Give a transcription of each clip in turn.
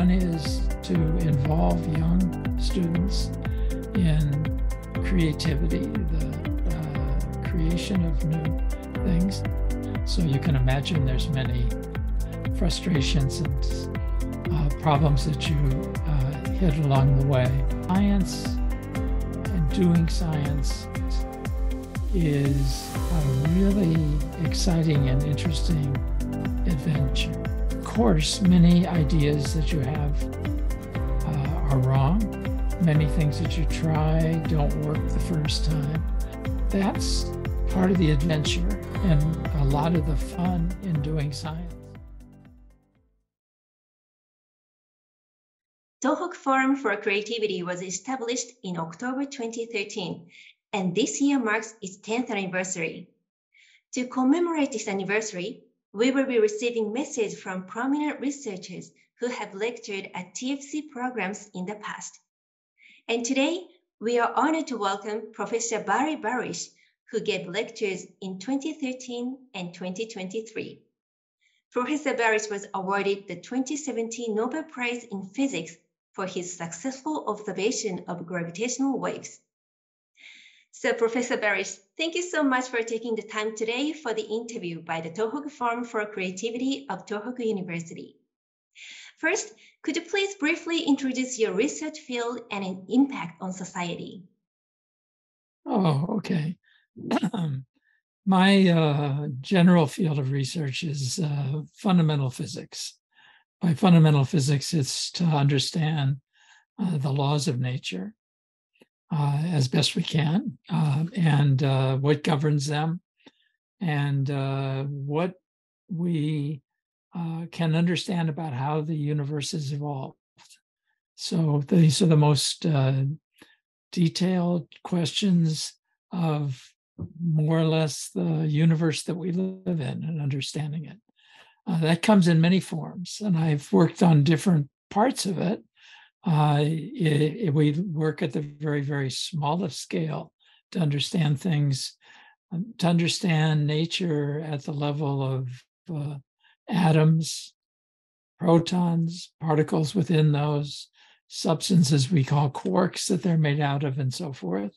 One is to involve young students in creativity, the creation of new things. So you can imagine there's many frustrations and problems that you hit along the way. Science and doing science is a really exciting and interesting adventure. Of course, many ideas that you have are wrong. Many things that you try don't work the first time. That's part of the adventure and a lot of the fun in doing science. Tohoku Forum for Creativity was established in October 2013, and this year marks its 10th anniversary. To commemorate this anniversary, we will be receiving messages from prominent researchers who have lectured at TFC programs in the past. And today, we are honored to welcome Professor Barish, who gave lectures in 2013 and 2023. Professor Barish was awarded the 2017 Nobel Prize in Physics for his successful observation of gravitational waves. So Professor Barish, thank you so much for taking the time today for the interview by the Tohoku Forum for Creativity of Tohoku University. First, could you please briefly introduce your research field and an impact on society? Oh, okay. My general field of research is fundamental physics. By fundamental physics, it's to understand the laws of nature as best we can, and what governs them, and what we can understand about how the universe has evolved. So these are the most detailed questions of more or less the universe that we live in and understanding it. That comes in many forms, and I've worked on different parts of it. We work at the very, very smallest scale to understand things, to understand nature at the level of atoms, protons, particles within those, substances we call quarks that they're made out of, and so forth.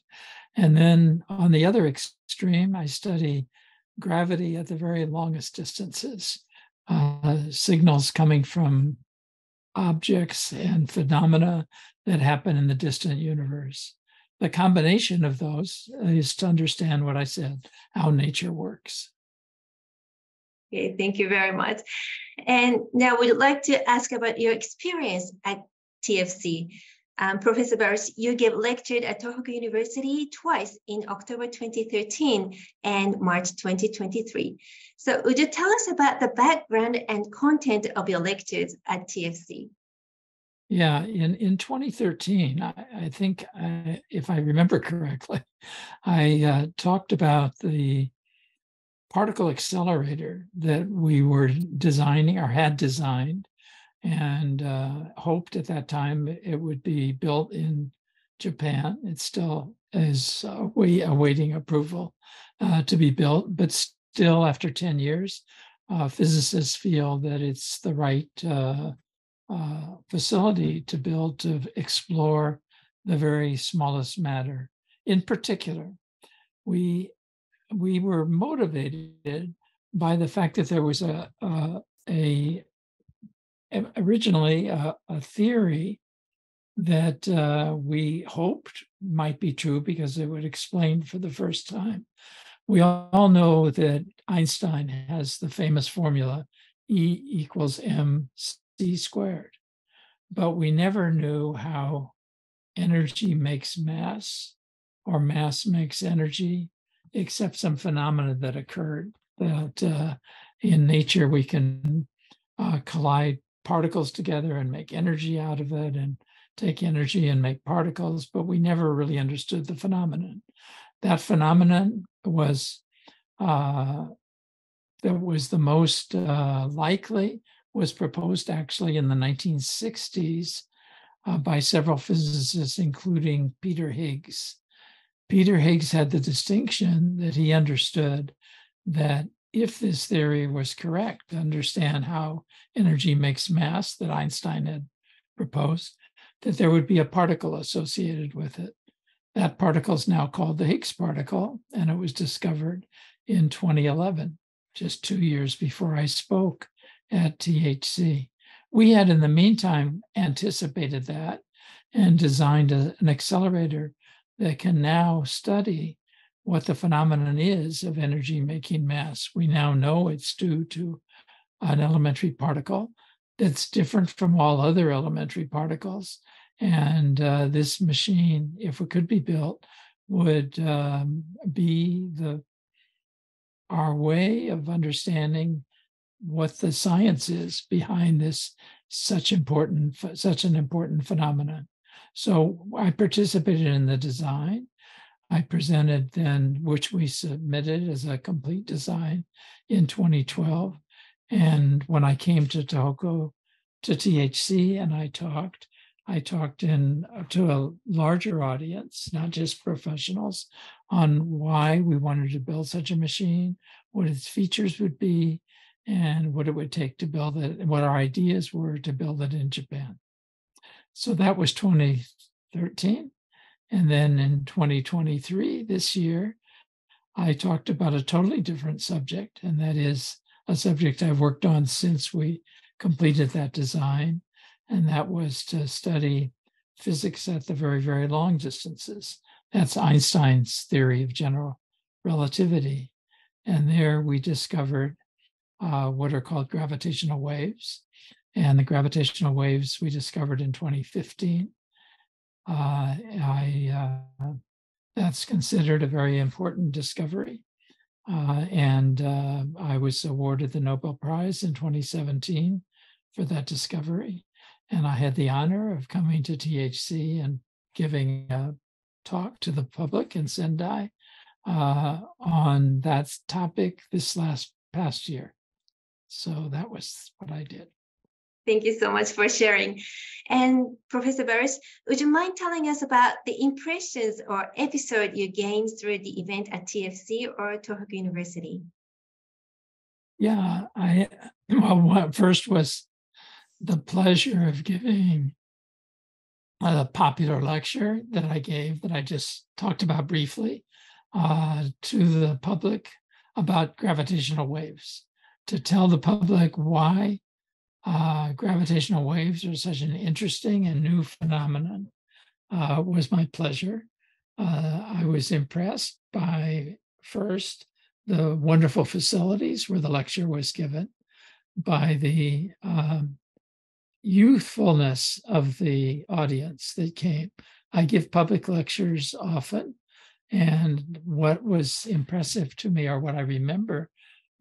And then on the other extreme, I study gravity at the very longest distances, signals coming from objects and phenomena that happen in the distant universe. The combination of those is to understand what I said, how nature works. Okay, thank you very much. And now we'd like to ask about your experience at TFC. Professor Barish, you gave lectured at Tohoku University twice in October 2013 and March 2023. So would you tell us about the background and content of your lectures at TFC? Yeah, in 2013, I think, if I remember correctly, I talked about the particle accelerator that we were designing or had designed, and hoped at that time it would be built in Japan. It still is awaiting approval to be built, but still after 10 years, physicists feel that it's the right facility to build to explore the very smallest matter. In particular, we were motivated by the fact that there was originally a theory that we hoped might be true because it would explain for the first time. We all know that Einstein has the famous formula E equals mc squared, but we never knew how energy makes mass or mass makes energy, except some phenomena that occurred that in nature we can collide particles together and make energy out of it, and take energy and make particles, but we never really understood the phenomenon. That phenomenon was that was the most likely, was proposed actually in the 1960s by several physicists, including Peter Higgs. Peter Higgs had the distinction that he understood that if this theory was correct, to understand how energy makes mass that Einstein had proposed that there would be a particle associated with it. That particle is now called the Higgs particle, and it was discovered in 2011, just 2 years before I spoke at THC. We had, in the meantime, anticipated that and designed an accelerator that can now study what the phenomenon is of energy making mass. We now know it's due to an elementary particle that's different from all other elementary particles. And this machine, if it could be built, would be our way of understanding what the science is behind this such an important phenomenon. So I participated in the design. I presented then, which we submitted as a complete design in 2012. And when I came to Tohoku, to THC, and I talked to a larger audience, not just professionals, on why we wanted to build such a machine, what its features would be, and what it would take to build it, and what our ideas were to build it in Japan. So that was 2013. And then in 2023, this year, I talked about a totally different subject, and that is a subject I've worked on since we completed that design, and that was to study physics at the very, very long distances. That's Einstein's theory of general relativity. And there we discovered what are called gravitational waves. And the gravitational waves we discovered in 2015. That's considered a very important discovery. And I was awarded the Nobel Prize in 2017 for that discovery. And I had the honor of coming to THC and giving a talk to the public in Sendai on that topic this past year. So that was what I did. Thank you so much for sharing. And Professor Barish, would you mind telling us about the impressions or episode you gained through the event at TFC or Tohoku University? Yeah, what first was the pleasure of giving a popular lecture that I gave, that I just talked about briefly, to the public about gravitational waves, to tell the public why gravitational waves are such an interesting and new phenomenon was my pleasure. I was impressed by, first, the wonderful facilities where the lecture was given, by the youthfulness of the audience that came. I give public lectures often, and what was impressive to me, or what I remember,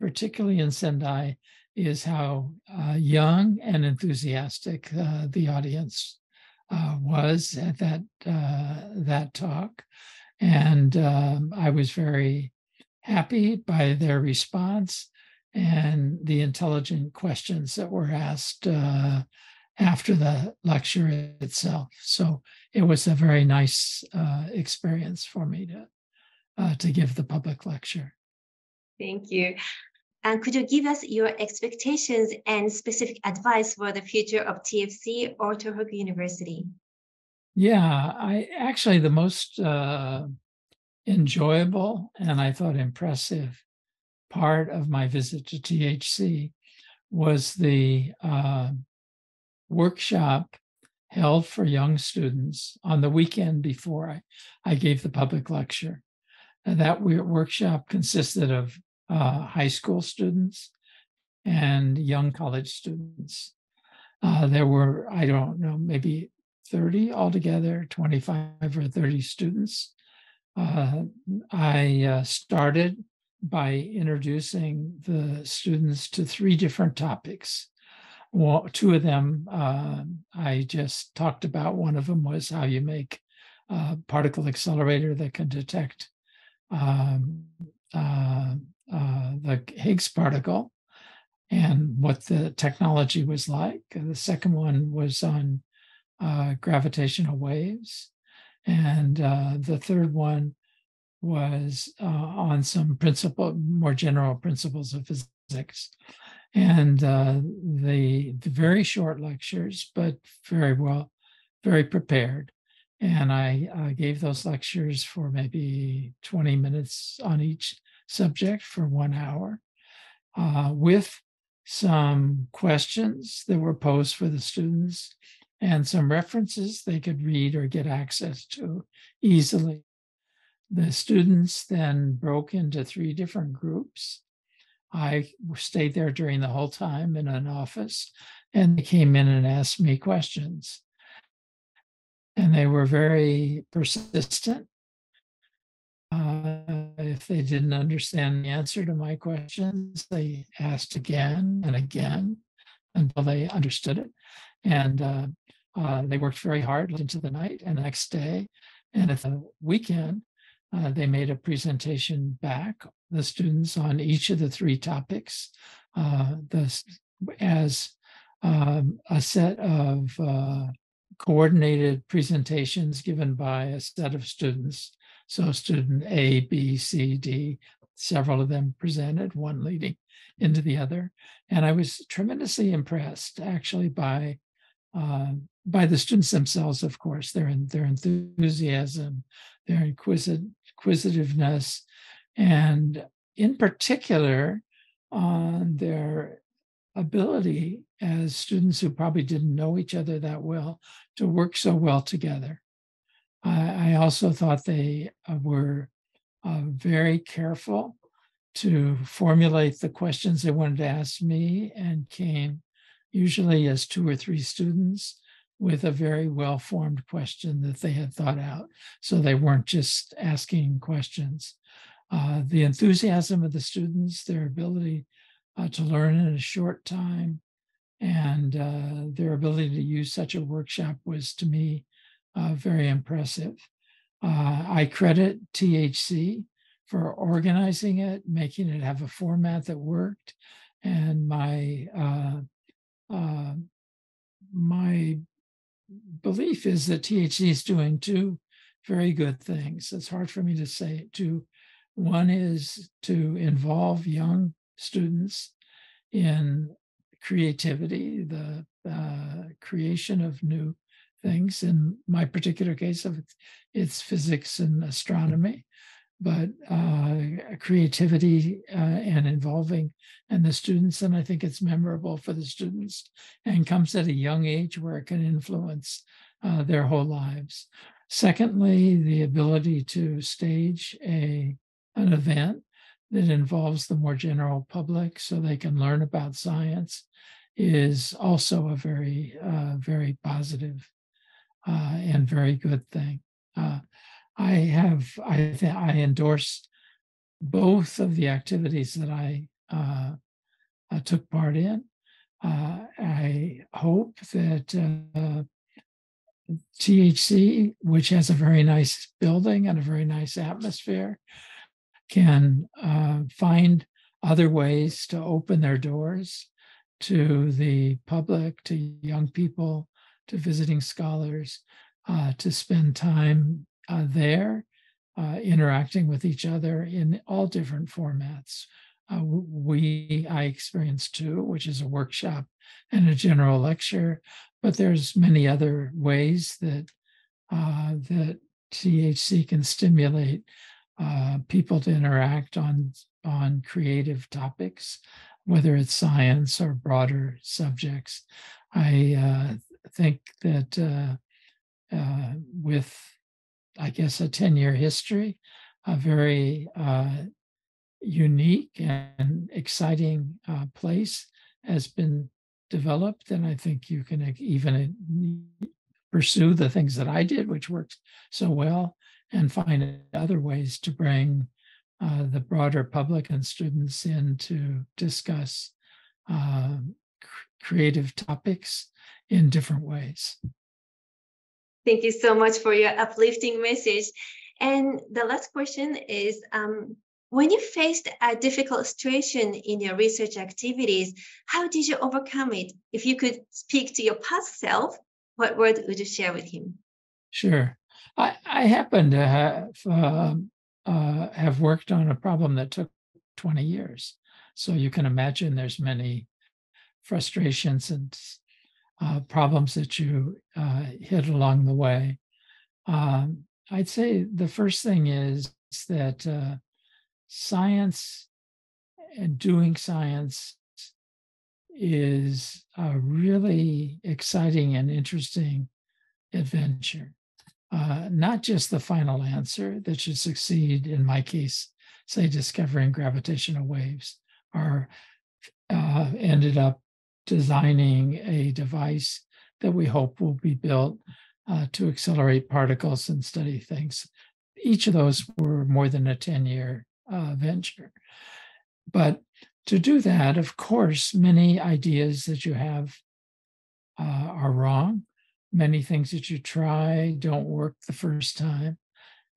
particularly in Sendai, is how young and enthusiastic the audience was at that talk. And I was very happy by their response and the intelligent questions that were asked after the lecture itself. So it was a very nice experience for me to give the public lecture. Thank you. And could you give us your expectations and specific advice for the future of TFC or Tohoku University? Yeah, the most enjoyable and I thought impressive part of my visit to THC was the workshop held for young students on the weekend before I gave the public lecture. And that workshop consisted of high school students and young college students. There were, I don't know, maybe 30 altogether, 25 or 30 students. I started by introducing the students to 3 different topics. Well, 2 of them I just talked about. One of them was how you make a particle accelerator that can detect the Higgs particle and what the technology was like. And the second one was on gravitational waves. And the third one was on some more general principles of physics. And the very short lectures, but very prepared. And I gave those lectures for maybe 20 minutes on each subject for 1 hour, with some questions that were posed for the students and some references they could read or get access to easily. The students then broke into 3 different groups. I stayed there during the whole time in an office, and they came in and asked me questions. And they were very persistent. If they didn't understand the answer to my questions, they asked again and again until they understood it. And they worked very hard into the night and the next day. And at the weekend, they made a presentation back, the students, on each of the 3 topics, as a set of coordinated presentations given by a set of students. So student A, B, C, D, several of them presented, one leading into the other. And I was tremendously impressed, actually, by the students themselves, of course, their enthusiasm, their inquisitiveness, and in particular, on their ability as students who probably didn't know each other that well to work so well together. I also thought they were very careful to formulate the questions they wanted to ask me, and came usually as 2 or 3 students with a very well-formed question that they had thought out. So they weren't just asking questions. The enthusiasm of the students, their ability to learn in a short time, and their ability to use such a workshop was, to me, very impressive. I credit THC for organizing it, making it have a format that worked, and my belief is that THC is doing 2 very good things. It's hard for me to say 2. One is to involve young students in creativity, the creation of new things. In my particular case, it's physics and astronomy, but creativity and involving the students. And I think it's memorable for the students and comes at a young age where it can influence their whole lives. Secondly, the ability to stage an event that involves the more general public so they can learn about science is also a very, very positive and very good thing. I endorse both of the activities that I took part in. I hope that THC, which has a very nice building and a very nice atmosphere, can find other ways to open their doors to the public, to young people, to visiting scholars, to spend time there, interacting with each other in all different formats. I experienced 2, which is a workshop and a general lecture, but there's many other ways that that THC can stimulate people to interact on creative topics, whether it's science or broader subjects. I think that with, I guess, a 10-year history, a very unique and exciting place has been developed. And I think you can even pursue the things that I did, which worked so well, and find other ways to bring the broader public and students in to discuss creative topics in different ways. Thank you so much for your uplifting message. And the last question is, when you faced a difficult situation in your research activities, how did you overcome it? If you could speak to your past self, what word would you share with him? Sure. I happen to have have worked on a problem that took 20 years. So you can imagine there's many frustrations and problems that you hit along the way. I'd say the first thing is that science and doing science is a really exciting and interesting adventure. Not just the final answer that you succeed, in my case, say discovering gravitational waves, or ended up designing a device that we hope will be built to accelerate particles and study things. Each of those were more than a 10-year venture. But to do that, of course, many ideas that you have are wrong. Many things that you try don't work the first time.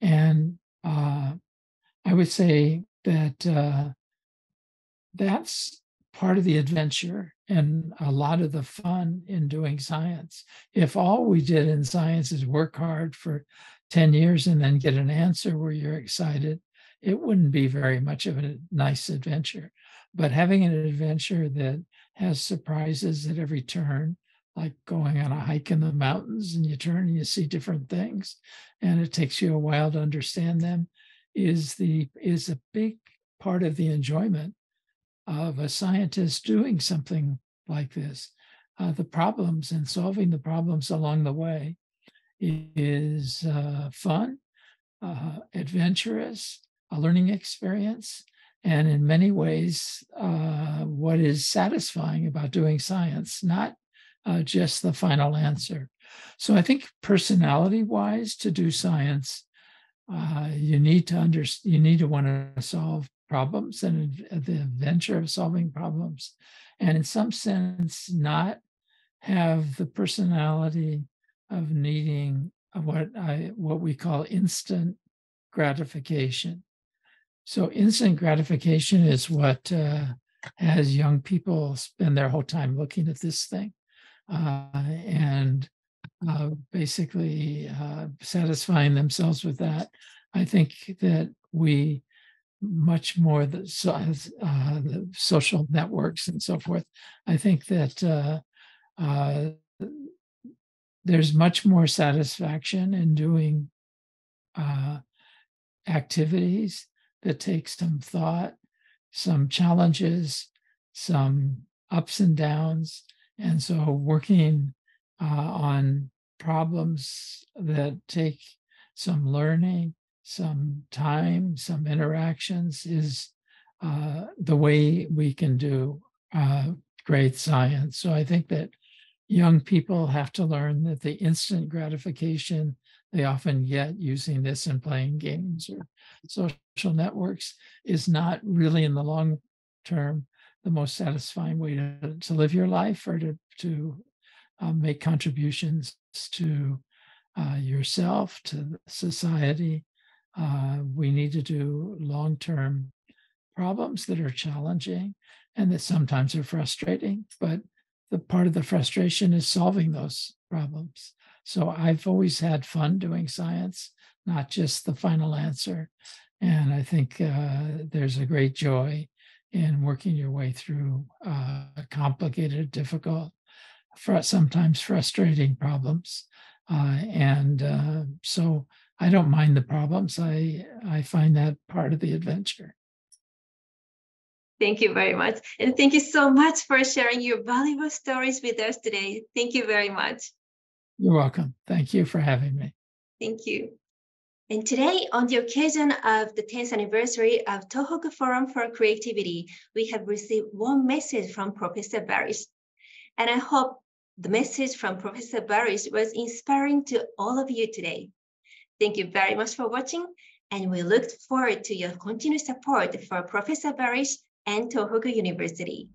And I would say that that's part of the adventure and a lot of the fun in doing science. If all we did in science is work hard for 10 years and then get an answer where you're excited, it wouldn't be very much of a nice adventure. But having an adventure that has surprises at every turn, like going on a hike in the mountains and you turn and you see different things and it takes you a while to understand them, is a big part of the enjoyment of a scientist doing something like this. The problems and solving the problems along the way is fun, adventurous, a learning experience, and in many ways, what is satisfying about doing science, not just the final answer. So I think personality-wise, to do science, you need to want to solve problems and the adventure of solving problems, and in some sense, not have the personality of needing what we call instant gratification. So instant gratification is what has young people spend their whole time looking at this thing and basically satisfying themselves with that. I think that we much more the social networks and so forth. I think that there's much more satisfaction in doing activities that take some thought, some challenges, some ups and downs. And so working on problems that take some learning, some time, some interactions is the way we can do great science. So I think that young people have to learn that the instant gratification they often get using this in playing games or social networks is not really in the long term the most satisfying way to live your life or to make contributions to yourself, to society. We need to do long-term problems that are challenging and that sometimes are frustrating, but the part of the frustration is solving those problems. So I've always had fun doing science, not just the final answer. And I think there's a great joy in working your way through complicated, difficult, sometimes frustrating problems. So I don't mind the problems. I find that part of the adventure. Thank you very much. And thank you so much for sharing your valuable stories with us today. Thank you very much. You're welcome. Thank you for having me. Thank you. And today, on the occasion of the 10th anniversary of Tohoku Forum for Creativity, we have received one message from Professor Barish. And I hope the message from Professor Barish was inspiring to all of you today. Thank you very much for watching, and we look forward to your continued support for Professor Barish and Tohoku University.